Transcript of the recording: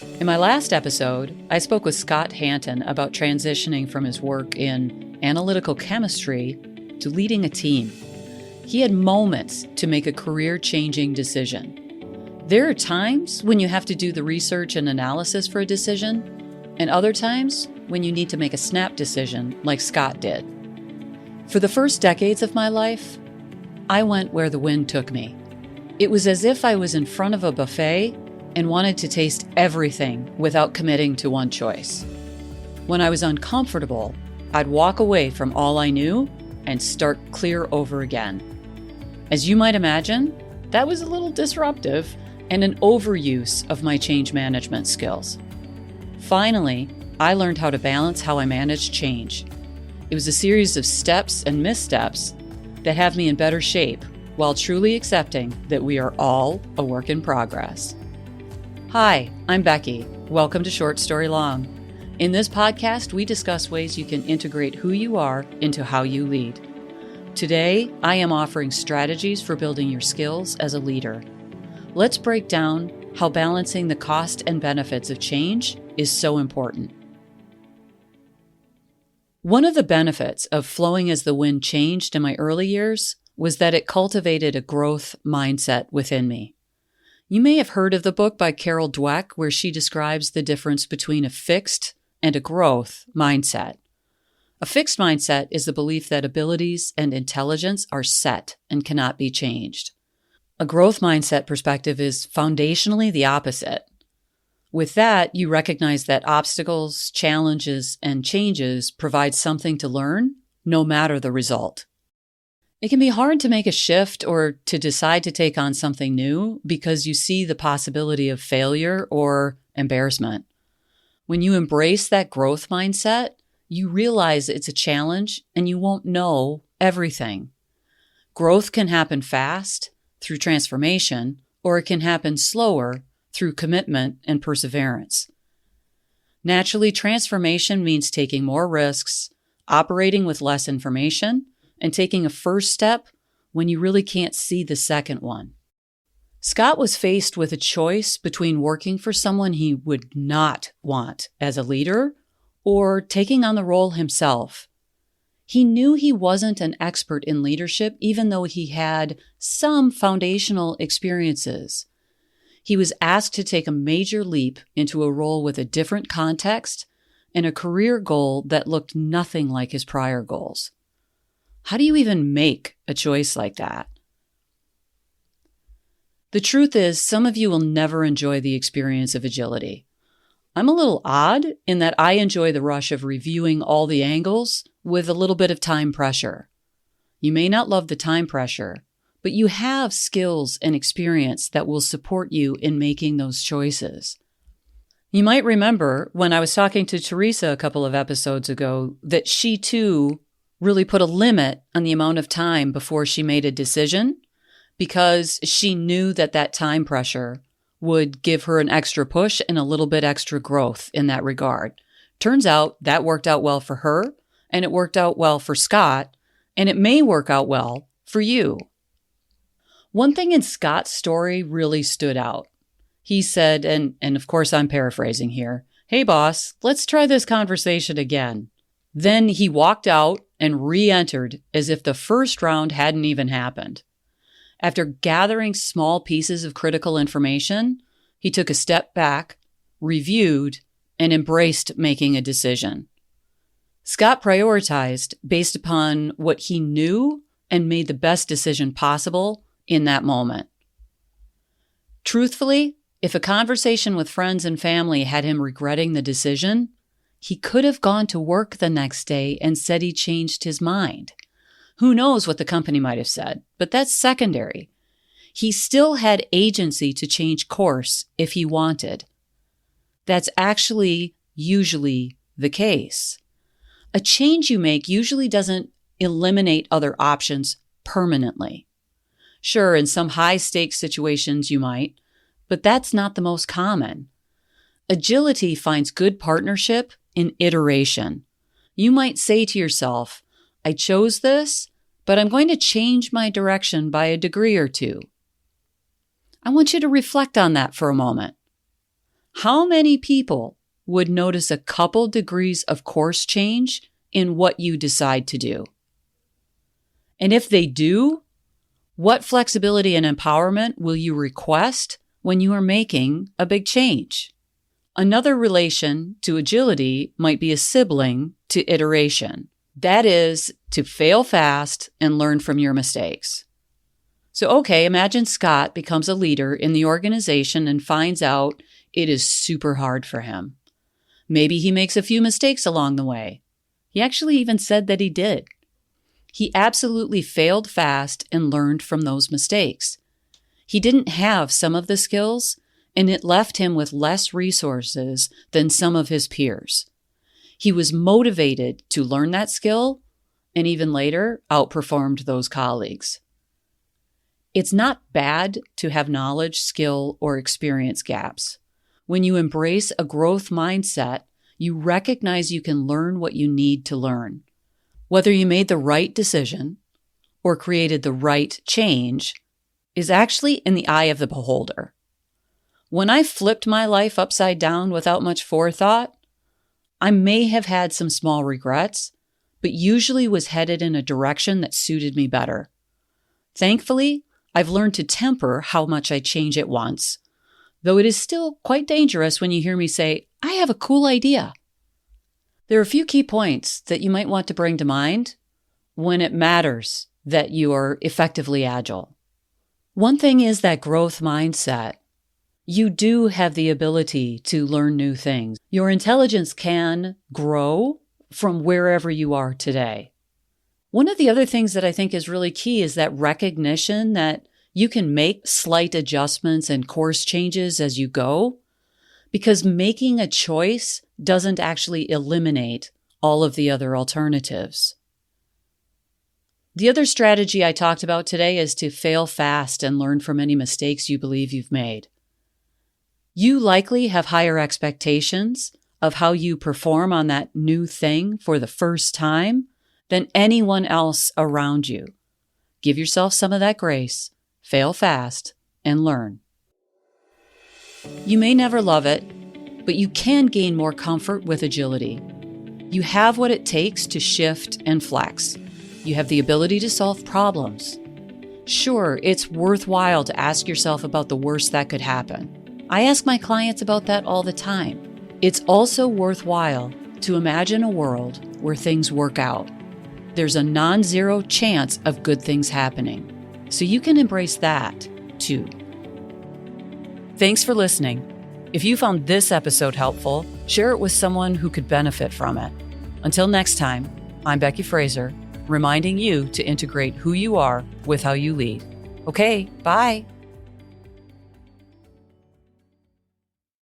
In my last episode, I spoke with Scott Hanton about transitioning from his work in analytical chemistry to leading a team. He had moments to make a career-changing decision. There are times when you have to do the research and analysis for a decision, and other times when you need to make a snap decision like Scott did. For the first decades of my life, I went where the wind took me. It was as if I was in front of a buffet and wanted to taste everything without committing to one choice. When I was uncomfortable, I'd walk away from all I knew and start clear over again. As you might imagine, that was a little disruptive and an overuse of my change management skills. Finally, I learned how to balance how I managed change. It was a series of steps and missteps that have me in better shape while truly accepting that we are all a work in progress. Hi, I'm Becky. Welcome to Short Story Long. In this podcast, we discuss ways you can integrate who you are into how you lead. Today, I am offering strategies for building your skills as a leader. Let's break down how balancing the cost and benefits of change is so important. One of the benefits of flowing as the wind changed in my early years was that it cultivated a growth mindset within me. You may have heard of the book by Carol Dweck, where she describes the difference between a fixed and a growth mindset. A fixed mindset is the belief that abilities and intelligence are set and cannot be changed. A growth mindset perspective is foundationally the opposite. With that, you recognize that obstacles, challenges, and changes provide something to learn, no matter the result. It can be hard to make a shift or to decide to take on something new because you see the possibility of failure or embarrassment. When you embrace that growth mindset, you realize it's a challenge and you won't know everything. Growth can happen fast through transformation, or it can happen slower through commitment and perseverance. Naturally, transformation means taking more risks, operating with less information, and taking a first step when you really can't see the second one. Scott was faced with a choice between working for someone he would not want as a leader or taking on the role himself. He knew he wasn't an expert in leadership, even though he had some foundational experiences. He was asked to take a major leap into a role with a different context and a career goal that looked nothing like his prior goals. How do you even make a choice like that? The truth is, some of you will never enjoy the experience of agility. I'm a little odd in that I enjoy the rush of reviewing all the angles with a little bit of time pressure. You may not love the time pressure, but you have skills and experience that will support you in making those choices. You might remember when I was talking to Teresa a couple of episodes ago that she too really put a limit on the amount of time before she made a decision because she knew that that time pressure would give her an extra push and a little bit extra growth in that regard. Turns out that worked out well for her, and it worked out well for Scott, and it may work out well for you. One thing in Scott's story really stood out. He said, and of course I'm paraphrasing here, "Hey boss, let's try this conversation again." Then he walked out and re-entered as if the first round hadn't even happened. After gathering small pieces of critical information, he took a step back, reviewed, and embraced making a decision. Scott prioritized based upon what he knew and made the best decision possible in that moment. Truthfully, if a conversation with friends and family had him regretting the decision, he could have gone to work the next day and said he changed his mind. Who knows what the company might have said, but that's secondary. He still had agency to change course if he wanted. That's actually usually the case. A change you make usually doesn't eliminate other options permanently. Sure, in some high-stakes situations you might, but that's not the most common. Agility finds good partnership in iteration. You might say to yourself, I chose this, but I'm going to change my direction by a degree or two. I want you to reflect on that for a moment. How many people would notice a couple degrees of course change in what you decide to do? And if they do, what flexibility and empowerment will you request when you are making a big change? Another relation to agility might be a sibling to iteration. That is, to fail fast and learn from your mistakes. So, okay, imagine Scott becomes a leader in the organization and finds out it is super hard for him. Maybe he makes a few mistakes along the way. He actually even said that he did. He absolutely failed fast and learned from those mistakes. He didn't have some of the skills, and it left him with less resources than some of his peers. He was motivated to learn that skill, and even later outperformed those colleagues. It's not bad to have knowledge, skill, or experience gaps. When you embrace a growth mindset, you recognize you can learn what you need to learn. Whether you made the right decision or created the right change is actually in the eye of the beholder. When I flipped my life upside down without much forethought, I may have had some small regrets, but usually was headed in a direction that suited me better. Thankfully, I've learned to temper how much I change at once, though it is still quite dangerous when you hear me say, I have a cool idea. There are a few key points that you might want to bring to mind when it matters that you are effectively agile. One thing is that growth mindset. You do have the ability to learn new things. Your intelligence can grow from wherever you are today. One of the other things that I think is really key is that recognition that you can make slight adjustments and course changes as you go, because making a choice doesn't actually eliminate all of the other alternatives. The other strategy I talked about today is to fail fast and learn from any mistakes you believe you've made. You likely have higher expectations of how you perform on that new thing for the first time than anyone else around you. Give yourself some of that grace, fail fast, and learn. You may never love it, but you can gain more comfort with agility. You have what it takes to shift and flex. You have the ability to solve problems. Sure, it's worthwhile to ask yourself about the worst that could happen. I ask my clients about that all the time. It's also worthwhile to imagine a world where things work out. There's a non-zero chance of good things happening. So you can embrace that too. Thanks for listening. If you found this episode helpful, share it with someone who could benefit from it. Until next time, I'm Becky Fraser, reminding you to integrate who you are with how you lead. Okay, bye.